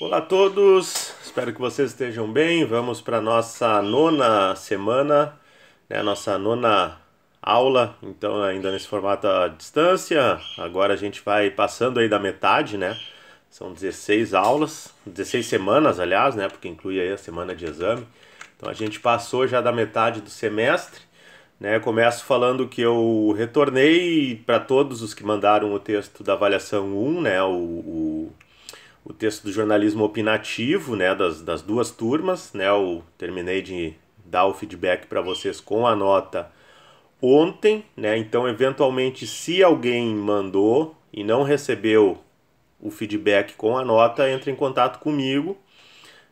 Olá a todos, espero que vocês estejam bem. Vamos para a nossa nona semana, né? Nossa nona aula, então ainda nesse formato à distância. Agora a gente vai passando aí da metade, né? São 16 aulas, 16 semanas, aliás, né? Porque inclui aí a semana de exame. Então a gente passou já da metade do semestre, né? Começo falando que eu retornei para todos os que mandaram o texto da avaliação 1, né? O texto do jornalismo opinativo, né, das duas turmas, né, eu terminei de dar o feedback para vocês com a nota ontem, né, então eventualmente se alguém mandou e não recebeu o feedback com a nota, entre em contato comigo,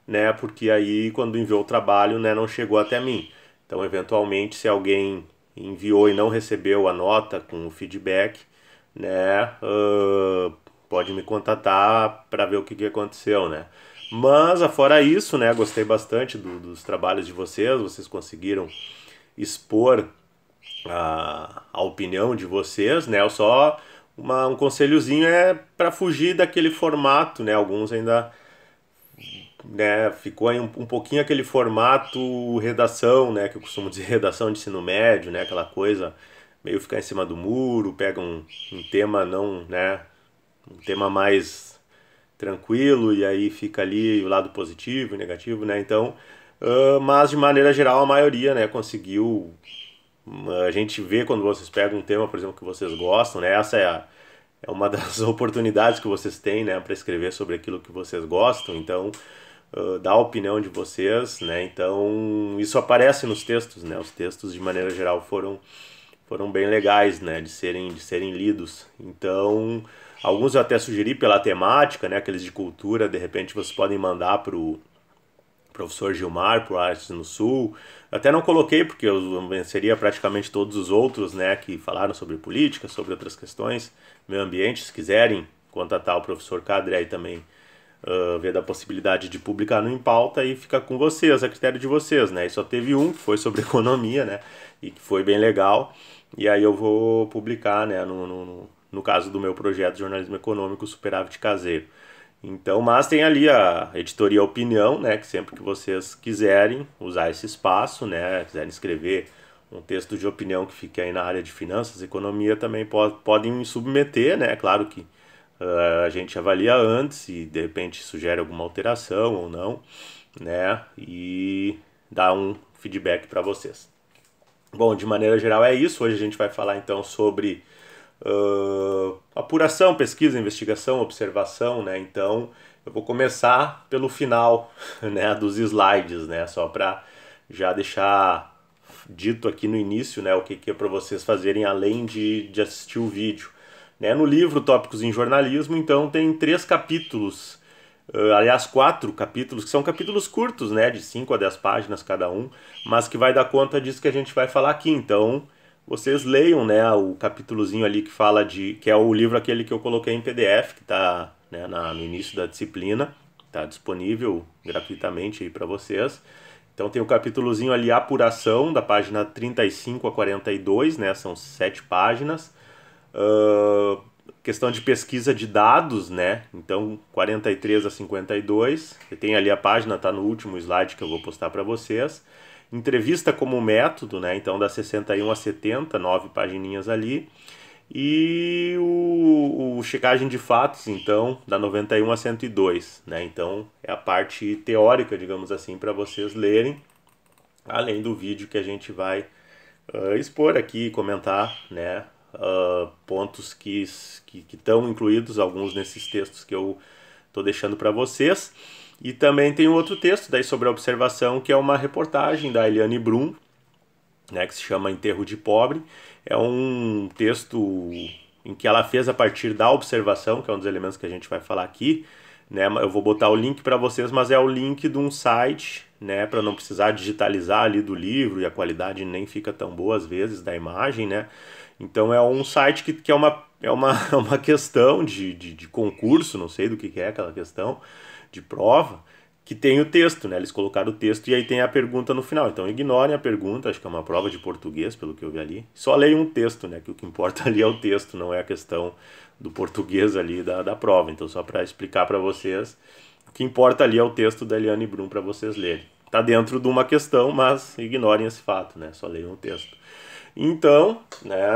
né, porque aí quando enviou o trabalho, né, não chegou até mim. Então eventualmente se alguém enviou e não recebeu a nota com o feedback, né, pode me contatar para ver o que aconteceu, né? Mas, afora isso, né, gostei bastante dos trabalhos de vocês conseguiram expor a opinião de vocês, né? Eu só um conselhozinho é para fugir daquele formato, né? Alguns ainda, né, ficou aí um pouquinho aquele formato redação, né, que eu costumo dizer redação de ensino médio, né, aquela coisa meio ficar em cima do muro, pega um tema não, né, um tema mais tranquilo e aí fica ali o lado positivo e negativo, né? Então, mas de maneira geral a maioria, né, conseguiu. A gente vê quando vocês pegam um tema, por exemplo, que vocês gostam, né? Essa é uma das oportunidades que vocês têm, né, para escrever sobre aquilo que vocês gostam. Então, dar a opinião de vocês, né? Então, isso aparece nos textos, né? Os textos de maneira geral foram bem legais, né, de serem lidos. Então, alguns eu até sugeri pela temática, né, aqueles de cultura, de repente vocês podem mandar para o professor Gilmar, para o Artes no Sul. Eu até não coloquei, porque eu venceria praticamente todos os outros, né, que falaram sobre política, sobre outras questões, meio ambiente. Se quiserem contatar o professor Cadre aí também, ver da possibilidade de publicar no Em Pauta, e fica com vocês, a critério de vocês, né? E só teve um que foi sobre economia, né? E que foi bem legal. E aí eu vou publicar, né, no caso do meu projeto de jornalismo econômico, Superávit Caseiro. Então, mas tem ali a editoria Opinião, né, que sempre que vocês quiserem usar esse espaço, né, quiserem escrever um texto de opinião que fique aí na área de finanças, economia, também podem submeter, né, claro que a gente avalia antes e de repente sugere alguma alteração ou não, né, e dá um feedback para vocês. Bom, de maneira geral é isso. Hoje a gente vai falar então sobre apuração, pesquisa, investigação, observação, né? Então eu vou começar pelo final, né, dos slides, né? Só para já deixar dito aqui no início, né, o que é para vocês fazerem além de assistir o vídeo. Né? No livro Tópicos em Jornalismo, então, tem 3 capítulos, aliás, 4 capítulos, que são capítulos curtos, né, de 5 a 10 páginas cada um, mas que vai dar conta disso que a gente vai falar aqui. Então, vocês leiam, né, o capítulozinho ali que fala que é o livro aquele que eu coloquei em PDF, que está, né, no início da disciplina, está disponível gratuitamente aí para vocês. Então tem o capítulozinho ali, apuração, da página 35 a 42, né? São 7 páginas. Questão de pesquisa de dados, né? Então 43 a 52. Você tem ali a página, tá no último slide que eu vou postar para vocês. Entrevista como método, né? Então da 61 a 70, 9 pagininhas ali. E o checagem de fatos, então, da 91 a 102, né? Então, é a parte teórica, digamos assim, para vocês lerem, além do vídeo que a gente vai expor aqui, comentar, né? Pontos que estão incluídos, alguns nesses textos que eu estou deixando para vocês. E também tem um outro texto daí sobre a observação, que é uma reportagem da Eliane Brum, né, que se chama Enterro de Pobre. É um texto em que ela fez a partir da observação, que é um dos elementos que a gente vai falar aqui, né? Eu vou botar o link para vocês, mas é o link de um site, né, para não precisar digitalizar ali do livro, e a qualidade nem fica tão boa às vezes da imagem, né? Então é um site que é uma questão de concurso, não sei do que é aquela questão, de prova, que tem o texto, né? Eles colocaram o texto e aí tem a pergunta no final. Então ignorem a pergunta, acho que é uma prova de português, pelo que eu vi ali. Só leiam um texto, né? Que o que importa ali é o texto, não é a questão do português ali da prova. Então só para explicar para vocês que importa ali é o texto da Eliane Brum para vocês lerem. Está dentro de uma questão, mas ignorem esse fato, né? Só leiam o texto. Então, né,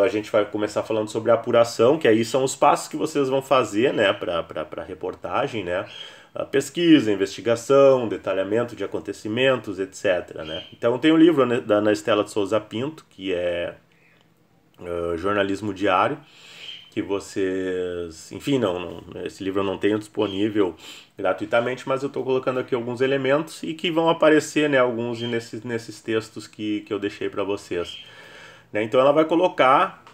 a gente vai começar falando sobre a apuração, que aí são os passos que vocês vão fazer, né, para reportagem, né? A pesquisa, investigação, detalhamento de acontecimentos, etc. Né? Então tem o livro, né, da Ana Estela de Souza Pinto, que é jornalismo diário, que vocês, enfim, esse livro eu não tenho disponível gratuitamente, mas eu estou colocando aqui alguns elementos e que vão aparecer, né, alguns nesses textos que eu deixei para vocês. Né? Então ela vai colocar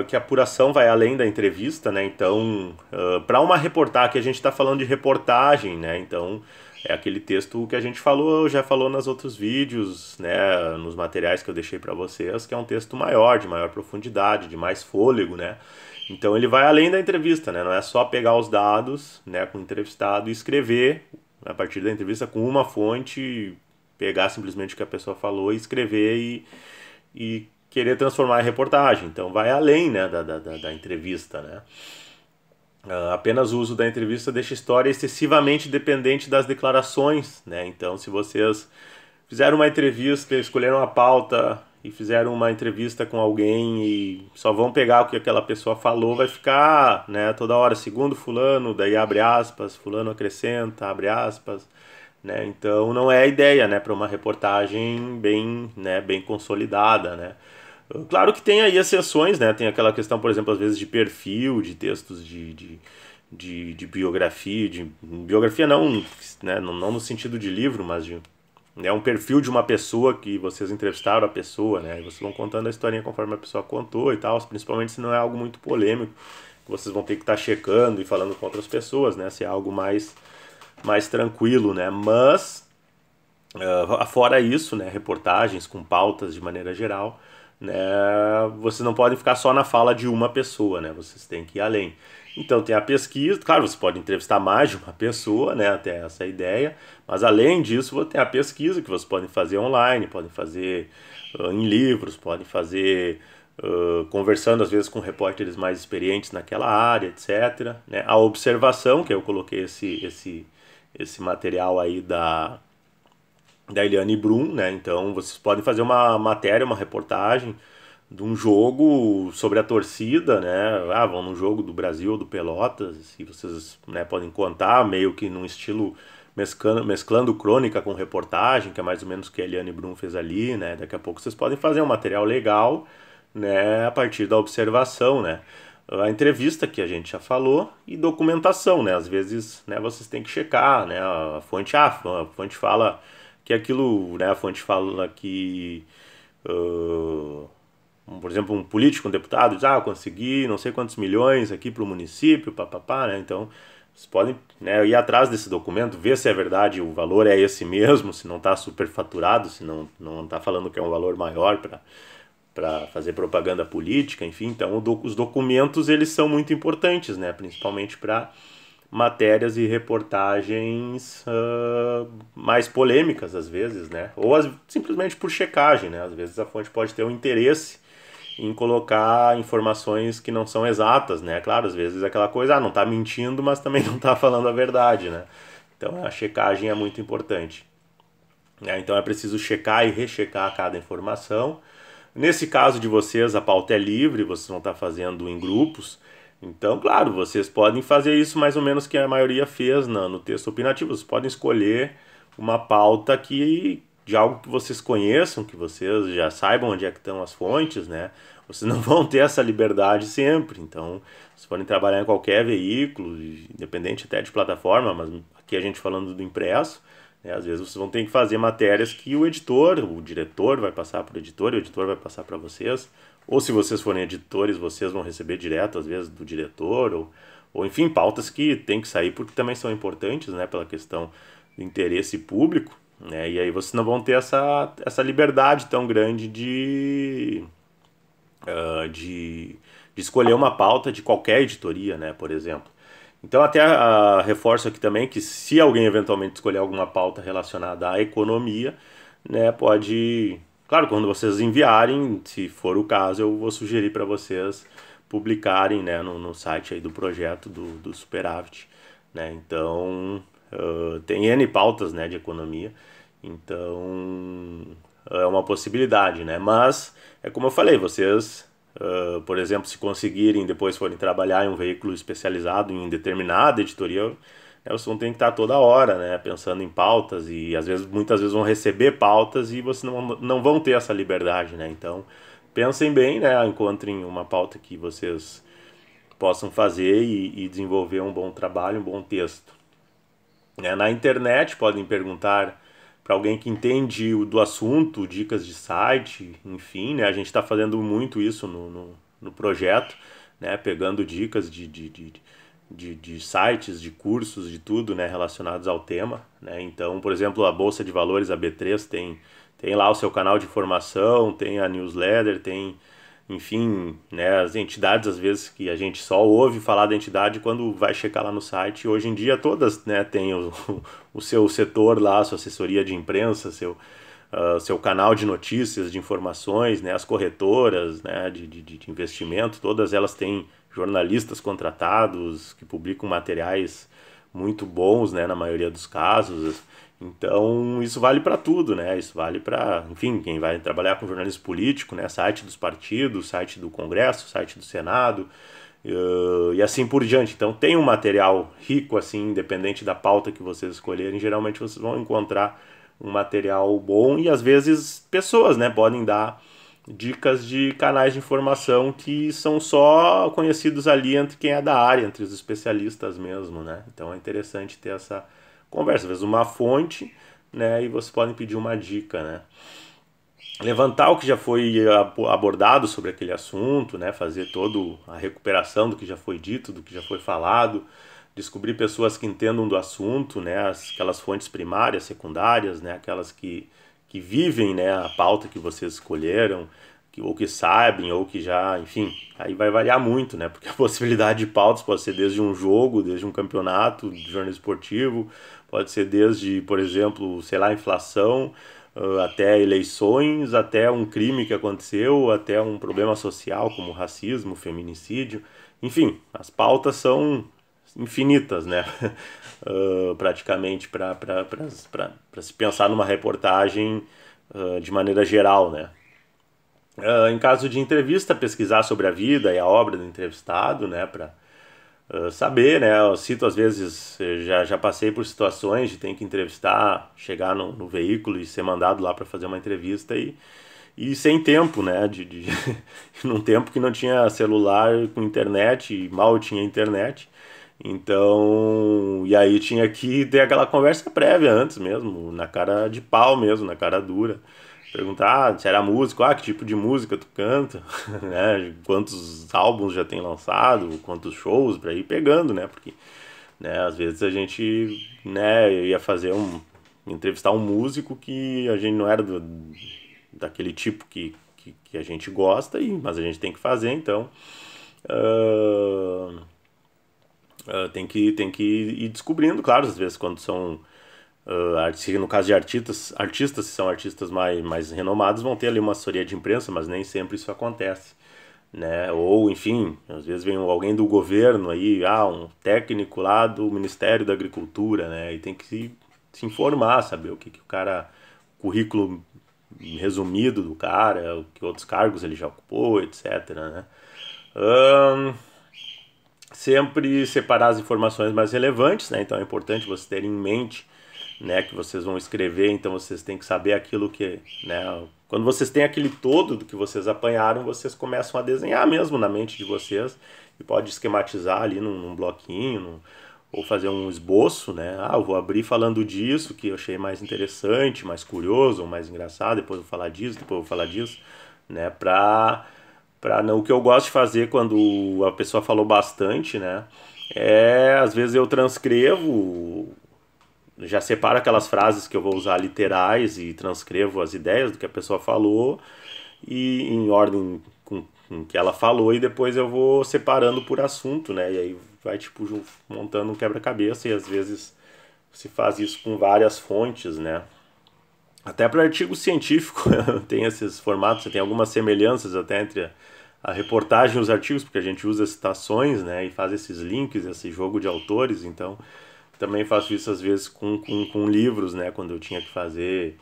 que a apuração vai além da entrevista, né? Então, para uma reportagem, que a gente está falando de reportagem, né? Então, é aquele texto que a gente já falou nos outros vídeos, né? Nos materiais que eu deixei para vocês, que é um texto maior, de maior profundidade, de mais fôlego, né? Então, ele vai além da entrevista, né? Não é só pegar os dados, né, com o entrevistado e escrever a partir da entrevista com uma fonte, pegar simplesmente o que a pessoa falou e escrever e querer transformar em reportagem. Então vai além, né, da entrevista, né? Apenas o uso da entrevista deixa a história excessivamente dependente das declarações, né? Então se vocês fizeram uma entrevista, escolheram uma pauta e fizeram uma entrevista com alguém e só vão pegar o que aquela pessoa falou, vai ficar, né, toda hora, segundo fulano, daí abre aspas, fulano acrescenta, abre aspas, né? Então não é a ideia, né, para uma reportagem bem, né, bem consolidada, né? Claro que tem aí exceções, né? Tem aquela questão, por exemplo, às vezes de perfil, de textos de biografia, biografia não, né? Não no sentido de livro, mas de, né, um perfil de uma pessoa que vocês entrevistaram a pessoa, né? E vocês vão contando a historinha conforme a pessoa contou e tal, principalmente se não é algo muito polêmico, que vocês vão ter que estar checando e falando com outras pessoas, né? Se é algo mais tranquilo, né? Mas, fora isso, né? Reportagens com pautas de maneira geral, né, vocês não podem ficar só na fala de uma pessoa, né? Vocês têm que ir além. Então tem a pesquisa, claro, você pode entrevistar mais de uma pessoa, né? Até essa ideia, mas além disso, tem a pesquisa que vocês podem fazer online, podem fazer em livros, podem fazer conversando às vezes com repórteres mais experientes naquela área, etc. Né? A observação, que eu coloquei esse material aí da Eliane Brum, né? Então vocês podem fazer uma matéria, uma reportagem de um jogo sobre a torcida, né? Vão num jogo do Brasil ou do Pelotas, e vocês, né, podem contar meio que num estilo mesclando crônica com reportagem, que é mais ou menos o que a Eliane Brum fez ali, né? Daqui a pouco vocês podem fazer um material legal, né, a partir da observação, né? A entrevista que a gente já falou e documentação, né? Às vezes, né, vocês têm que checar, né? A fonte fala que aquilo, né, a fonte fala que, por exemplo, um político, um deputado diz, eu consegui não sei quantos milhões aqui para o município, papapá, né? Então, vocês podem, né, ir atrás desse documento, ver se é verdade, o valor é esse mesmo, se não está superfaturado, se não está falando que é um valor maior para fazer propaganda política, enfim. Então, os documentos, eles são muito importantes, né, principalmente para matérias e reportagens mais polêmicas às vezes, né? Ou simplesmente por checagem, né? Às vezes a fonte pode ter um interesse em colocar informações que não são exatas, né? Claro, às vezes é aquela coisa, não está mentindo, mas também não está falando a verdade, né? Então a checagem é muito importante. Então é preciso checar e rechecar cada informação. Nesse caso de vocês, a pauta é livre, vocês vão estar fazendo em grupos. Então, claro, vocês podem fazer isso mais ou menos que a maioria fez no texto opinativo. Vocês podem escolher uma pauta de algo que vocês conheçam, que vocês já saibam onde é que estão as fontes, né? Vocês não vão ter essa liberdade sempre. Então, vocês podem trabalhar em qualquer veículo, independente até de plataforma, mas aqui a gente falando do impresso, né? Às vezes vocês vão ter que fazer matérias que o diretor vai passar para o editor, e o editor vai passar para vocês. Ou se vocês forem editores, vocês vão receber direto, às vezes, do diretor, ou enfim, pautas que tem que sair porque também são importantes, né, pela questão do interesse público, né, e aí vocês não vão ter essa liberdade tão grande de escolher uma pauta de qualquer editoria, né, por exemplo. Então até reforço aqui também que se alguém eventualmente escolher alguma pauta relacionada à economia, né, pode... Claro, quando vocês enviarem, se for o caso, eu vou sugerir para vocês publicarem, né, no site aí do projeto do Superávit, né? Então, tem N pautas, né, de economia, então é uma possibilidade, né? Mas, é como eu falei, vocês, por exemplo, se conseguirem depois forem trabalhar em um veículo especializado em determinada editoria, né, vocês vão ter que estar toda hora, né, pensando em pautas e às vezes, muitas vezes vão receber pautas e vocês não vão ter essa liberdade, né? Então, pensem bem, né, encontrem uma pauta que vocês possam fazer e desenvolver um bom trabalho, um bom texto. Né? Na internet podem perguntar para alguém que entende do assunto, dicas de site, enfim, né? A gente está fazendo muito isso no projeto, né? Pegando dicas de sites, de cursos, de tudo, né? Relacionados ao tema, né? Então, por exemplo, a Bolsa de Valores, a B3, tem lá o seu canal de informação, tem a newsletter, tem, enfim, né, as entidades, às vezes, que a gente só ouve falar da entidade quando vai checar lá no site. Hoje em dia todas, né, têm o seu setor lá, a sua assessoria de imprensa, seu canal de notícias, de informações, né, as corretoras, né, de investimento, todas elas têm jornalistas contratados que publicam materiais muito bons, né, na maioria dos casos. Então, isso vale para tudo, né? Isso vale para, enfim, quem vai trabalhar com jornalismo político, né? Site dos partidos, site do Congresso, site do Senado, e assim por diante. Então, tem um material rico, assim, independente da pauta que vocês escolherem. Geralmente, vocês vão encontrar um material bom e, às vezes, pessoas, né? Podem dar dicas de canais de informação que são só conhecidos ali entre quem é da área, entre os especialistas mesmo, né? Então, é interessante ter essa conversa, às vezes uma fonte, né, e vocês podem pedir uma dica, né. Levantar o que já foi abordado sobre aquele assunto, né, fazer toda a recuperação do que já foi dito, do que já foi falado, descobrir pessoas que entendam do assunto, né, aquelas fontes primárias, secundárias, né, aquelas que vivem, né, a pauta que vocês escolheram, ou que sabem, ou que já, enfim, aí vai variar muito, né? Porque a possibilidade de pautas pode ser desde um jogo, desde um campeonato de jornalismo esportivo, pode ser desde, por exemplo, sei lá, inflação, até eleições, até um crime que aconteceu, até um problema social como racismo, feminicídio. Enfim, as pautas são infinitas, né? Praticamente para se pensar numa reportagem de maneira geral, né? Em caso de entrevista, pesquisar sobre a vida e a obra do entrevistado, né, para saber, né, eu cito às vezes, já passei por situações de ter que entrevistar, chegar no veículo e ser mandado lá para fazer uma entrevista e sem tempo, né, num tempo que não tinha celular com internet e mal tinha internet, então, e aí tinha que ter aquela conversa prévia antes mesmo, na cara de pau mesmo, na cara dura. Perguntar se era músico, que tipo de música tu canta, né? Quantos álbuns já tem lançado, quantos shows para ir pegando, né? Porque, né, às vezes a gente, né, ia entrevistar um músico que a gente não era daquele tipo que a gente gosta, mas a gente tem que fazer, então ah, tem que ir descobrindo, claro, às vezes quando são no caso de artistas que são artistas mais renomados vão ter ali uma assessoria de imprensa, mas nem sempre isso acontece, né? Ou, enfim, às vezes vem alguém do governo aí, um técnico lá do Ministério da Agricultura, né? E tem que se informar, saber o que o cara, currículo resumido do cara, o que outros cargos ele já ocupou, etc, né? Sempre separar as informações mais relevantes, né? Então é importante vocês terem em mente, né, que vocês vão escrever, então vocês têm que saber aquilo que, né, quando vocês têm aquele todo do que vocês apanharam, vocês começam a desenhar mesmo na mente de vocês e pode esquematizar ali num bloquinho, ou fazer um esboço, né? Eu vou abrir falando disso que eu achei mais interessante, mais curioso, ou mais engraçado, depois eu vou falar disso, depois eu vou falar disso, né, o que eu gosto de fazer quando a pessoa falou bastante, né? Às vezes eu transcrevo, já separo aquelas frases que eu vou usar literais e transcrevo as ideias do que a pessoa falou e em ordem com que ela falou e depois eu vou separando por assunto, né? E aí vai tipo montando um quebra-cabeça e às vezes se faz isso com várias fontes, né? Até para artigo científico tem esses formatos, tem algumas semelhanças até entre a reportagem, os artigos, porque a gente usa citações, né, e faz esses links, esse jogo de autores, então também faço isso às vezes com livros, né, quando eu tinha que fazer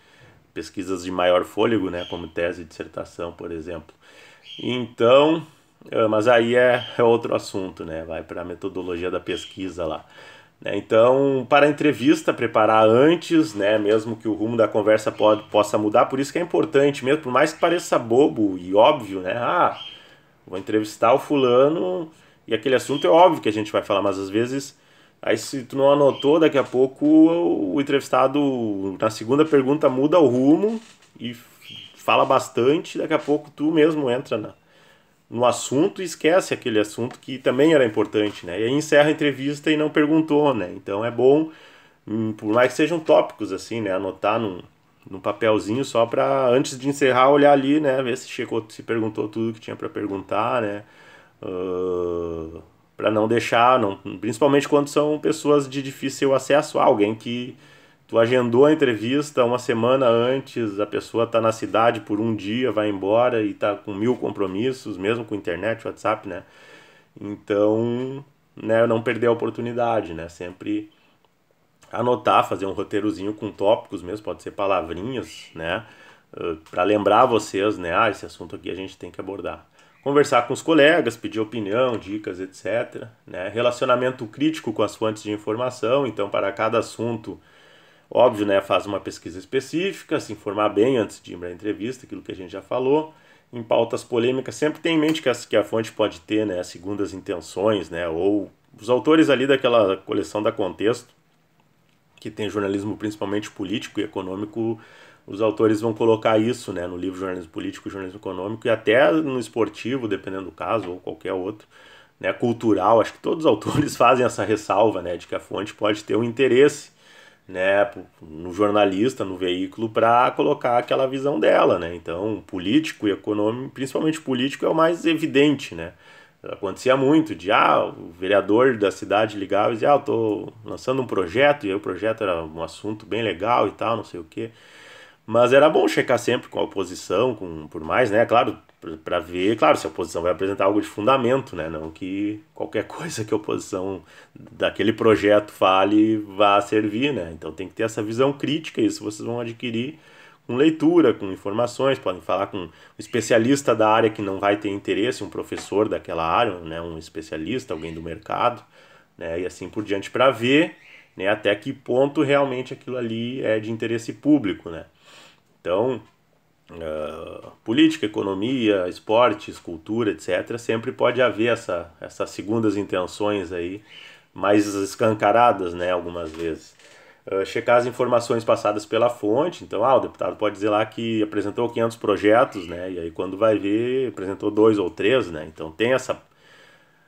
pesquisas de maior fôlego, né, como tese de dissertação, por exemplo. Então, mas aí é outro assunto, né, vai para a metodologia da pesquisa lá. Né? Então, para a entrevista, preparar antes, né, mesmo que o rumo da conversa possa mudar, por isso que é importante mesmo, por mais que pareça bobo e óbvio, né, vou entrevistar o fulano e aquele assunto é óbvio que a gente vai falar, mas às vezes, aí se tu não anotou, daqui a pouco o entrevistado na segunda pergunta muda o rumo e fala bastante, daqui a pouco tu mesmo entra no assunto e esquece aquele assunto que também era importante, né? E aí encerra a entrevista e não perguntou, né? Então é bom, por mais que sejam tópicos assim, né? Anotar num papelzinho só para antes de encerrar olhar ali, né? Ver se chegou, se perguntou tudo que tinha para perguntar, né? Para não deixar, não, principalmente quando são pessoas de difícil acesso a alguém que tu agendou a entrevista uma semana antes, a pessoa tá na cidade por um dia, vai embora e tá com 1000 compromissos, mesmo com internet, WhatsApp, né? Então, né, não perder a oportunidade, né? Sempre anotar, fazer um roteirozinho com tópicos mesmo, pode ser palavrinhas, né? Para lembrar vocês, né? Esse assunto aqui a gente tem que abordar. Conversar com os colegas, pedir opinião, dicas, etc. Né? Relacionamento crítico com as fontes de informação, então para cada assunto, óbvio, né? Faz uma pesquisa específica, se informar bem antes de ir para a entrevista, aquilo que a gente já falou. Em pautas polêmicas, sempre tem em mente que a fonte pode ter, né? Segundas intenções, né? Ou os autores ali daquela coleção da Contexto, que tem jornalismo principalmente político e econômico, os autores vão colocar isso, né, no livro Jornalismo Político e Jornalismo Econômico e até no esportivo, dependendo do caso, ou qualquer outro, né, cultural. Acho que todos os autores fazem essa ressalva, né, de que a fonte pode ter um interesse, né, no jornalista, no veículo, para colocar aquela visão dela, né. Então, político e econômico, principalmente político, é o mais evidente, né. Acontecia muito de, o vereador da cidade ligava e dizia, eu tô lançando um projeto, e aí o projeto era um assunto bem legal e tal, não sei o quê. Mas era bom checar sempre com a oposição, por mais, né, claro, para ver, claro, se a oposição vai apresentar algo de fundamento, né, não que qualquer coisa que a oposição daquele projeto fale vá servir, né, então tem que ter essa visão crítica, isso vocês vão adquirir com leitura, com informações, podem falar com um especialista da área que não vai ter interesse, um professor daquela área, né, um especialista, alguém do mercado, né, e assim por diante para ver, né, até que ponto realmente aquilo ali é de interesse público, né. Então, política, economia, esportes, cultura, etc., sempre pode haver essas segundas intenções aí mais escancaradas, né, algumas vezes. Checar as informações passadas pela fonte, então, o deputado pode dizer lá que apresentou 500 projetos, né, e aí quando vai ver, apresentou 2 ou 3, né, então tem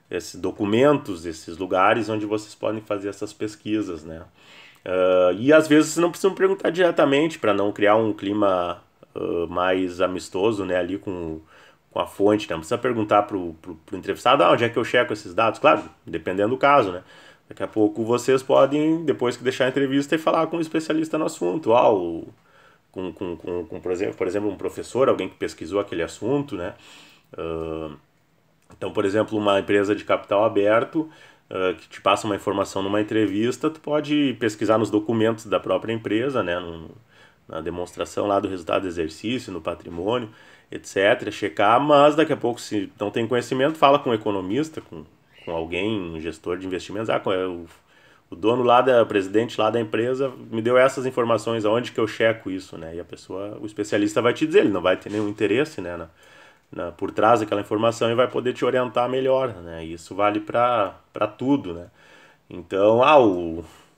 esses documentos, esses lugares onde vocês podem fazer essas pesquisas, né. E às vezes não precisam perguntar diretamente para não criar um clima mais amistoso, né, ali com a fonte, né? Não precisa perguntar pro entrevistado, onde é que eu checo esses dados? Claro, dependendo do caso, né? Daqui a pouco vocês podem, depois que deixar a entrevista, e falar com um especialista no assunto, por exemplo, um professor, alguém que pesquisou aquele assunto, né? Então, por exemplo, uma empresa de capital aberto que te passa uma informação numa entrevista, tu pode pesquisar nos documentos da própria empresa, né? Na demonstração lá do resultado do exercício, no patrimônio, etc. Checar, mas daqui a pouco, se não tem conhecimento, fala com um economista, com alguém, um gestor de investimentos. O dono lá, o presidente lá da empresa me deu essas informações, aonde que eu checo isso, né? E a pessoa, o especialista vai te dizer, ele não vai ter nenhum interesse, né, por trás daquela informação e vai poder te orientar melhor, né? E isso vale para tudo, né? Então,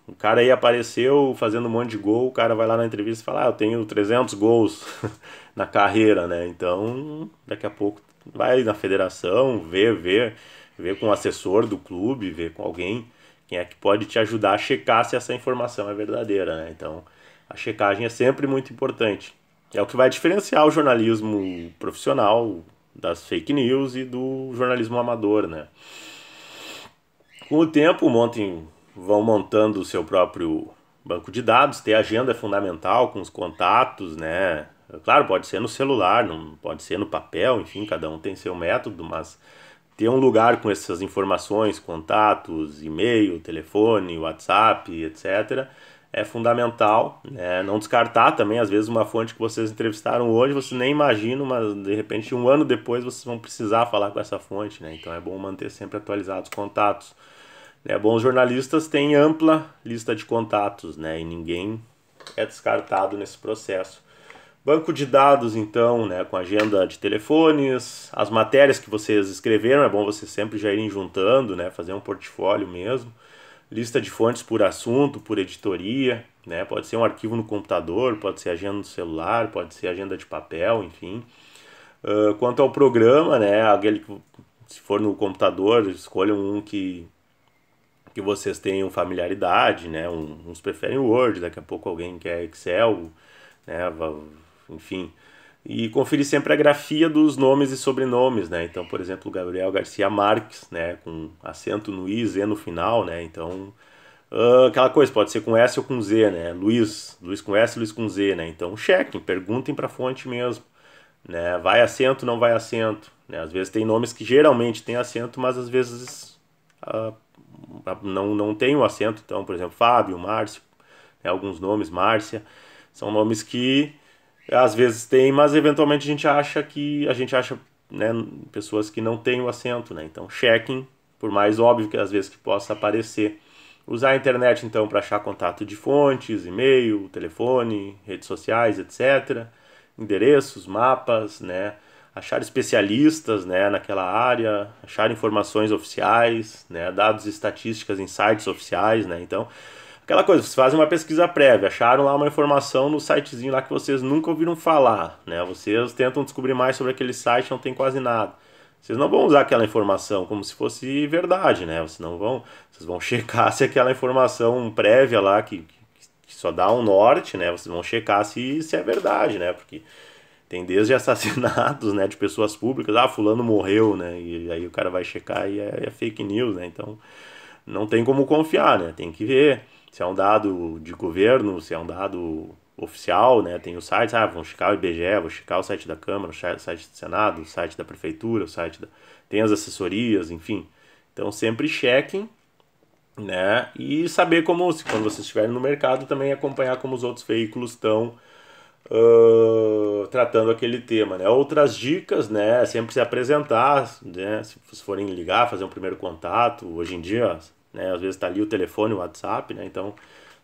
o cara aí apareceu fazendo um monte de gol, o cara vai lá na entrevista e fala, eu tenho 300 gols na carreira, né? Então, daqui a pouco vai na federação, vê com o assessor do clube, vê com alguém, quem é que pode te ajudar a checar se essa informação é verdadeira, né? Então, a checagem é sempre muito importante. É o que vai diferenciar o jornalismo profissional das fake news e do jornalismo amador, né? Com o tempo, vão montando o seu próprio banco de dados, ter agenda é fundamental com os contatos, né? Claro, pode ser no celular, não pode ser no papel, enfim, cada um tem seu método, mas ter um lugar com essas informações, contatos, e-mail, telefone, WhatsApp, etc., é fundamental, né? Não descartar também, às vezes, uma fonte que vocês entrevistaram hoje, vocês nem imaginam, mas de repente, um ano depois, vocês vão precisar falar com essa fonte, né? Então é bom manter sempre atualizados os contatos. Né? Bons jornalistas têm ampla lista de contatos, né? E ninguém é descartado nesse processo. Banco de dados, então, né, com agenda de telefones, as matérias que vocês escreveram, é bom vocês sempre já irem juntando, né, fazer um portfólio mesmo. Lista de fontes por assunto, por editoria, né, pode ser um arquivo no computador, pode ser agenda no celular, pode ser agenda de papel, enfim. Quanto ao programa, né, aquele que, se for no computador, escolham um que vocês tenham familiaridade, né, uns preferem Word, daqui a pouco alguém quer Excel, né, enfim, e conferir sempre a grafia dos nomes e sobrenomes, né? Então, por exemplo, Gabriel Garcia Marques, né, com acento no I, Z no final, né? Então, aquela coisa, pode ser com S ou com Z, né? Luiz com S, Luiz com Z, né? Então, chequem, perguntem para a fonte mesmo, né? Vai acento, não vai acento, né? Às vezes tem nomes que geralmente tem acento, mas às vezes não tem o acento. Então, por exemplo, Fábio, Márcio, né? Alguns nomes, Márcia, são nomes que às vezes tem, mas eventualmente a gente acha, né, pessoas que não têm o acento, né? Então chequem, por mais óbvio que às vezes que possa aparecer. Usar a internet então para achar contato de fontes, e-mail, telefone, redes sociais, etc. Endereços, mapas, né? Achar especialistas, né, naquela área, achar informações oficiais, né, dados e estatísticas em sites oficiais, né? Então, aquela coisa, vocês fazem uma pesquisa prévia, acharam lá uma informação no sitezinho lá que vocês nunca ouviram falar, né? Vocês tentam descobrir mais sobre aquele site, não tem quase nada. Vocês não vão usar aquela informação como se fosse verdade, né? Vocês vão checar se aquela informação prévia lá que só dá um norte, né? Vocês vão checar se é verdade, né? Porque tem desde assassinatos, né, de pessoas públicas, fulano morreu, né? E aí o cara vai checar e é fake news, né? Então não tem como confiar, né? Tem que ver se é um dado de governo, se é um dado oficial, né? Tem os sites, vão checar o IBGE, vão checar o site da Câmara, o site do Senado, o site da Prefeitura, tem as assessorias, enfim. Então sempre chequem, né? E saber como, quando vocês estiverem no mercado, também acompanhar como os outros veículos estão tratando aquele tema, né? Outras dicas, né? Sempre se apresentar, né? Se vocês forem ligar, fazer um primeiro contato. Hoje em dia, né? Às vezes está ali o telefone, o WhatsApp, né? Então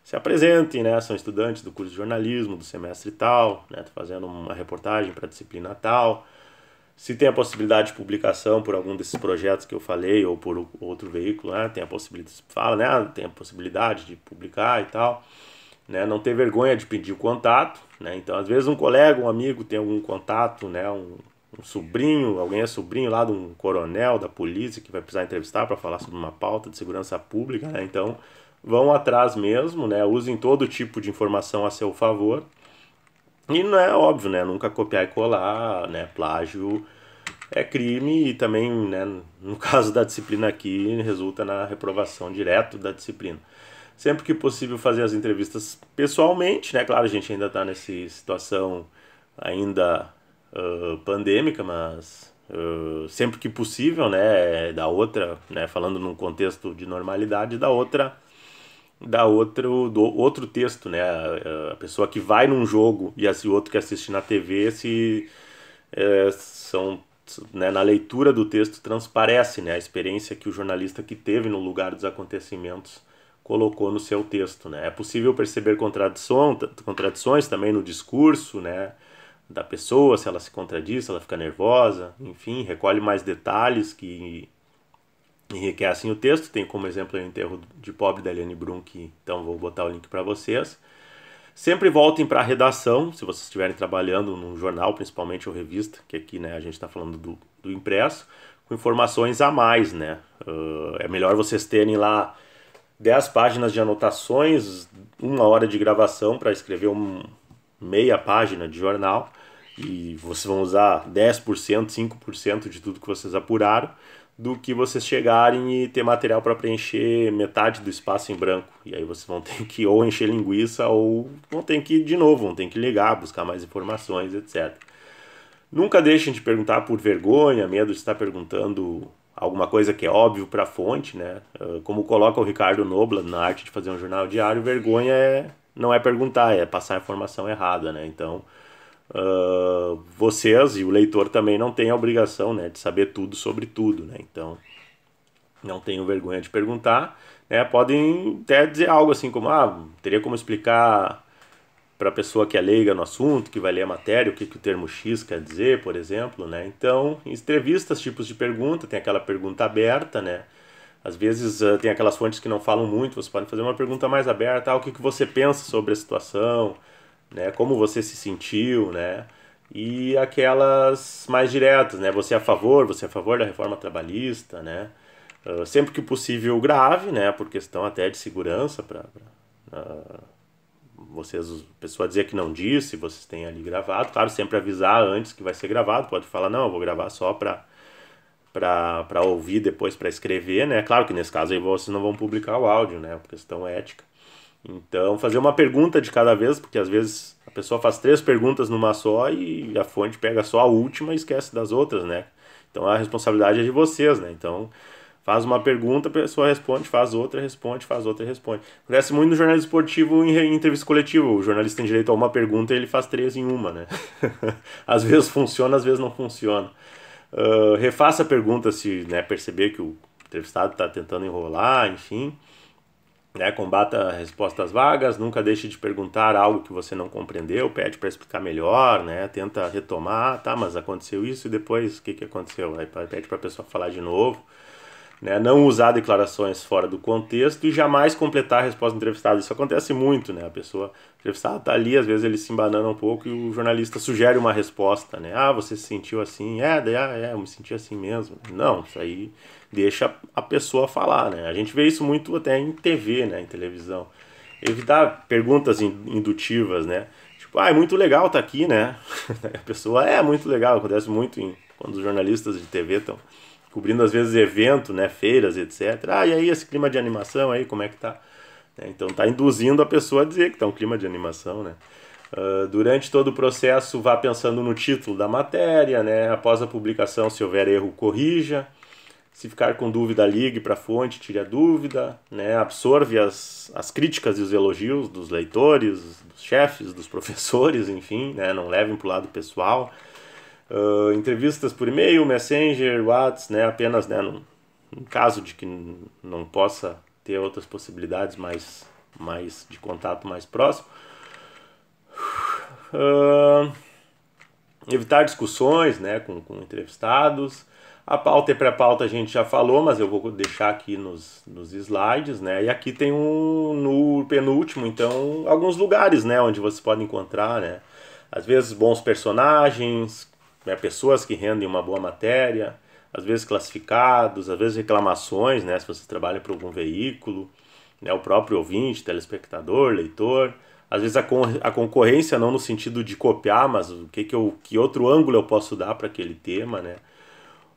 se apresentem, né? São estudantes do curso de jornalismo, do semestre tal, né? Tô fazendo uma reportagem para a disciplina tal. Se tem a possibilidade de publicação por algum desses projetos que eu falei ou por outro veículo, né? Tem a possibilidade, fala, né? Tem a possibilidade de publicar e tal. Né, não ter vergonha de pedir o contato, né? Então às vezes um colega, um amigo tem algum contato, né? Um sobrinho, alguém é sobrinho lá de um coronel da polícia que vai precisar entrevistar para falar sobre uma pauta de segurança pública, né? Então vão atrás mesmo, né? Usem todo tipo de informação a seu favor. E não é óbvio, né? Nunca copiar e colar, né? Plágio é crime e também, né, no caso da disciplina aqui, resulta na reprovação direto da disciplina. Sempre que possível fazer as entrevistas pessoalmente, né? Claro, a gente ainda está nessa situação ainda pandêmica, mas sempre que possível, né? Da outra, né? Falando num contexto de normalidade, do outro texto, né? A pessoa que vai num jogo e o outro que assiste na TV são, né, na leitura do texto transparece, né, a experiência que o jornalista que teve no lugar dos acontecimentos colocou no seu texto, né? É possível perceber contradições também no discurso, né, da pessoa, se ela se contradiz, se ela fica nervosa, enfim, recolhe mais detalhes que enriquecem o texto. Tem como exemplo o Enterro de Pobre da Eliane Brum, que então vou botar o link para vocês. Sempre voltem para a redação, se vocês estiverem trabalhando num jornal, principalmente ou revista, que aqui, né, a gente está falando do impresso, com informações a mais, né? É melhor vocês terem lá 10 páginas de anotações, 1 hora de gravação para escrever meia página de jornal, e vocês vão usar 10%, 5% de tudo que vocês apuraram, do que vocês chegarem e ter material para preencher metade do espaço em branco. E aí vocês vão ter que ou encher linguiça ou vão ter que ir de novo, vão ter que ligar, buscar mais informações, etc. Nunca deixem de perguntar por vergonha, medo de estar perguntando alguma coisa que é óbvio para a fonte, né? Como coloca o Ricardo Nobla na Arte de Fazer um Jornal Diário, vergonha não é perguntar, é passar a informação errada, né? Então, vocês e o leitor também não têm a obrigação, né, de saber tudo sobre tudo, né? Então, não tenham vergonha de perguntar, né? Podem até dizer algo assim como, teria como explicar para a pessoa que é leiga no assunto, que vai ler a matéria, o que o termo X quer dizer, por exemplo, né? Então, em entrevistas, tipos de pergunta, tem aquela pergunta aberta, né? Às vezes tem aquelas fontes que não falam muito, você pode fazer uma pergunta mais aberta, o que você pensa sobre a situação, né? Como você se sentiu, né? E aquelas mais diretas, né? Você é a favor da reforma trabalhista, né? Sempre que possível grave, né? Por questão até de segurança, para vocês, a pessoa dizer que não disse, vocês têm ali gravado, claro, sempre avisar antes que vai ser gravado, pode falar, não, eu vou gravar só para ouvir depois, para escrever, né? Claro que nesse caso aí vocês não vão publicar o áudio, né? Por questão ética. Então, fazer uma pergunta de cada vez, porque às vezes a pessoa faz 3 perguntas numa só e a fonte pega só a última e esquece das outras, né? Então a responsabilidade é de vocês, né? Então, faz uma pergunta, a pessoa responde, faz outra, responde, faz outra, responde. Acontece muito no jornalismo esportivo em entrevista coletiva. O jornalista tem direito a uma pergunta e ele faz 3 em uma, né? Às vezes funciona, às vezes não funciona. Refaça a pergunta se, né, perceber que o entrevistado está tentando enrolar, enfim. Né, combata respostas vagas, nunca deixe de perguntar algo que você não compreendeu, pede para explicar melhor, né, tenta retomar, tá, mas aconteceu isso e depois o que aconteceu? Aí pede para a pessoa falar de novo. Né, não usar declarações fora do contexto e jamais completar a resposta do entrevistado. Isso acontece muito, né? O entrevistado está ali, às vezes ele se embanana um pouco e o jornalista sugere uma resposta, né? Você se sentiu assim? Eu me senti assim mesmo. Não, isso aí deixa a pessoa falar, né? A gente vê isso muito até em TV, né? Em televisão. Evitar perguntas indutivas, né? Tipo, é muito legal estar aqui, né? A pessoa, muito legal. Acontece muito quando os jornalistas de TV estão cobrindo às vezes evento, né, feiras, etc. E aí esse clima de animação aí, como é que tá? Então tá induzindo a pessoa a dizer que tá um clima de animação, né? Durante todo o processo vá pensando no título da matéria, né? Após a publicação, se houver erro, corrija. Se ficar com dúvida, ligue para a fonte, tire a dúvida, né? Absorve as críticas e os elogios dos leitores, dos chefes, dos professores, enfim, né? Não levem para o lado pessoal. Entrevistas por e-mail, Messenger, WhatsApp, né, apenas, né, no caso de que não possa ter outras possibilidades mais de contato mais próximo. Evitar discussões, né, com entrevistados. A pauta e pré-pauta a gente já falou, mas eu vou deixar aqui nos slides, né, e aqui tem no penúltimo, então, alguns lugares, né, onde você pode encontrar, né, às vezes bons personagens, né, pessoas que rendem uma boa matéria, às vezes classificados, às vezes reclamações, né, se você trabalha para algum veículo, né, o próprio ouvinte, telespectador, leitor, às vezes a concorrência não no sentido de copiar, mas que outro ângulo eu posso dar para aquele tema, né,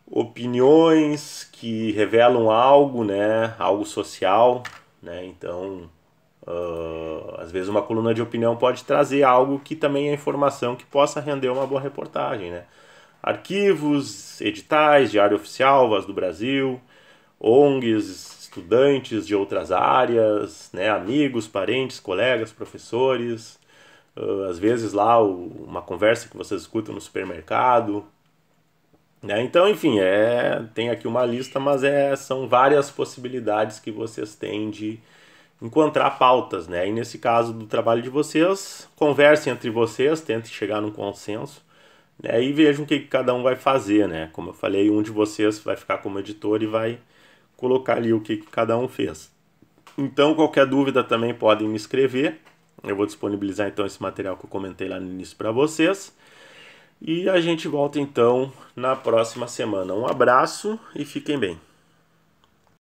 opiniões que revelam algo, né, algo social, né, então às vezes uma coluna de opinião pode trazer algo que também é informação que possa render uma boa reportagem, né? Arquivos, editais, Diário Oficial, Voz do Brasil, ONGs, estudantes de outras áreas, né? Amigos, parentes, colegas, professores, às vezes lá uma conversa que vocês escutam no supermercado, né? Então, enfim, tem aqui uma lista, mas são várias possibilidades que vocês têm de encontrar pautas, né? E nesse caso do trabalho de vocês, conversem entre vocês, tentem chegar num consenso, né? E vejam o que cada um vai fazer, né? Como eu falei, um de vocês vai ficar como editor e vai colocar ali o que cada um fez. Então, qualquer dúvida também podem me escrever. Eu vou disponibilizar então esse material que eu comentei lá no início para vocês. E a gente volta então na próxima semana. Um abraço e fiquem bem.